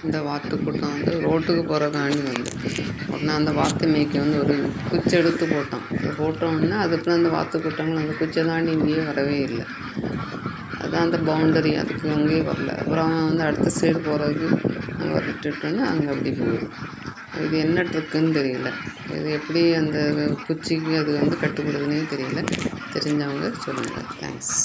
இந்த வாத்து கூட்டம் வந்து ரோட்டுக்கு போகிறதாண்டி வந்து உடனே அந்த வாத்து மேய்க்க வந்து ஒரு குச்சி எடுத்து போட்டான். அது போட்டோன்னே அதுக்குள்ளே அந்த வாத்து கூட்டங்கள் அந்த குச்சை தாண்டி இங்கேயே வரவே இல்லை. அதுதான் அந்த பவுண்டரி, அதுக்கு அங்கேயே வரல. அப்புறம் அவன் வந்து அடுத்த சைடு போகிறதுக்கு அங்கே விட்டுட்டோன்னே அங்கே அப்படி போகுது. இது என்ன ட்ரிக்குன்னு தெரியல. இது எப்படி அந்த குச்சிக்கு அது வந்து கட்டுப்படுதுன்னே தெரியல. தெரிஞ்சவங்க சொல்லுங்கள். தேங்க்ஸ்.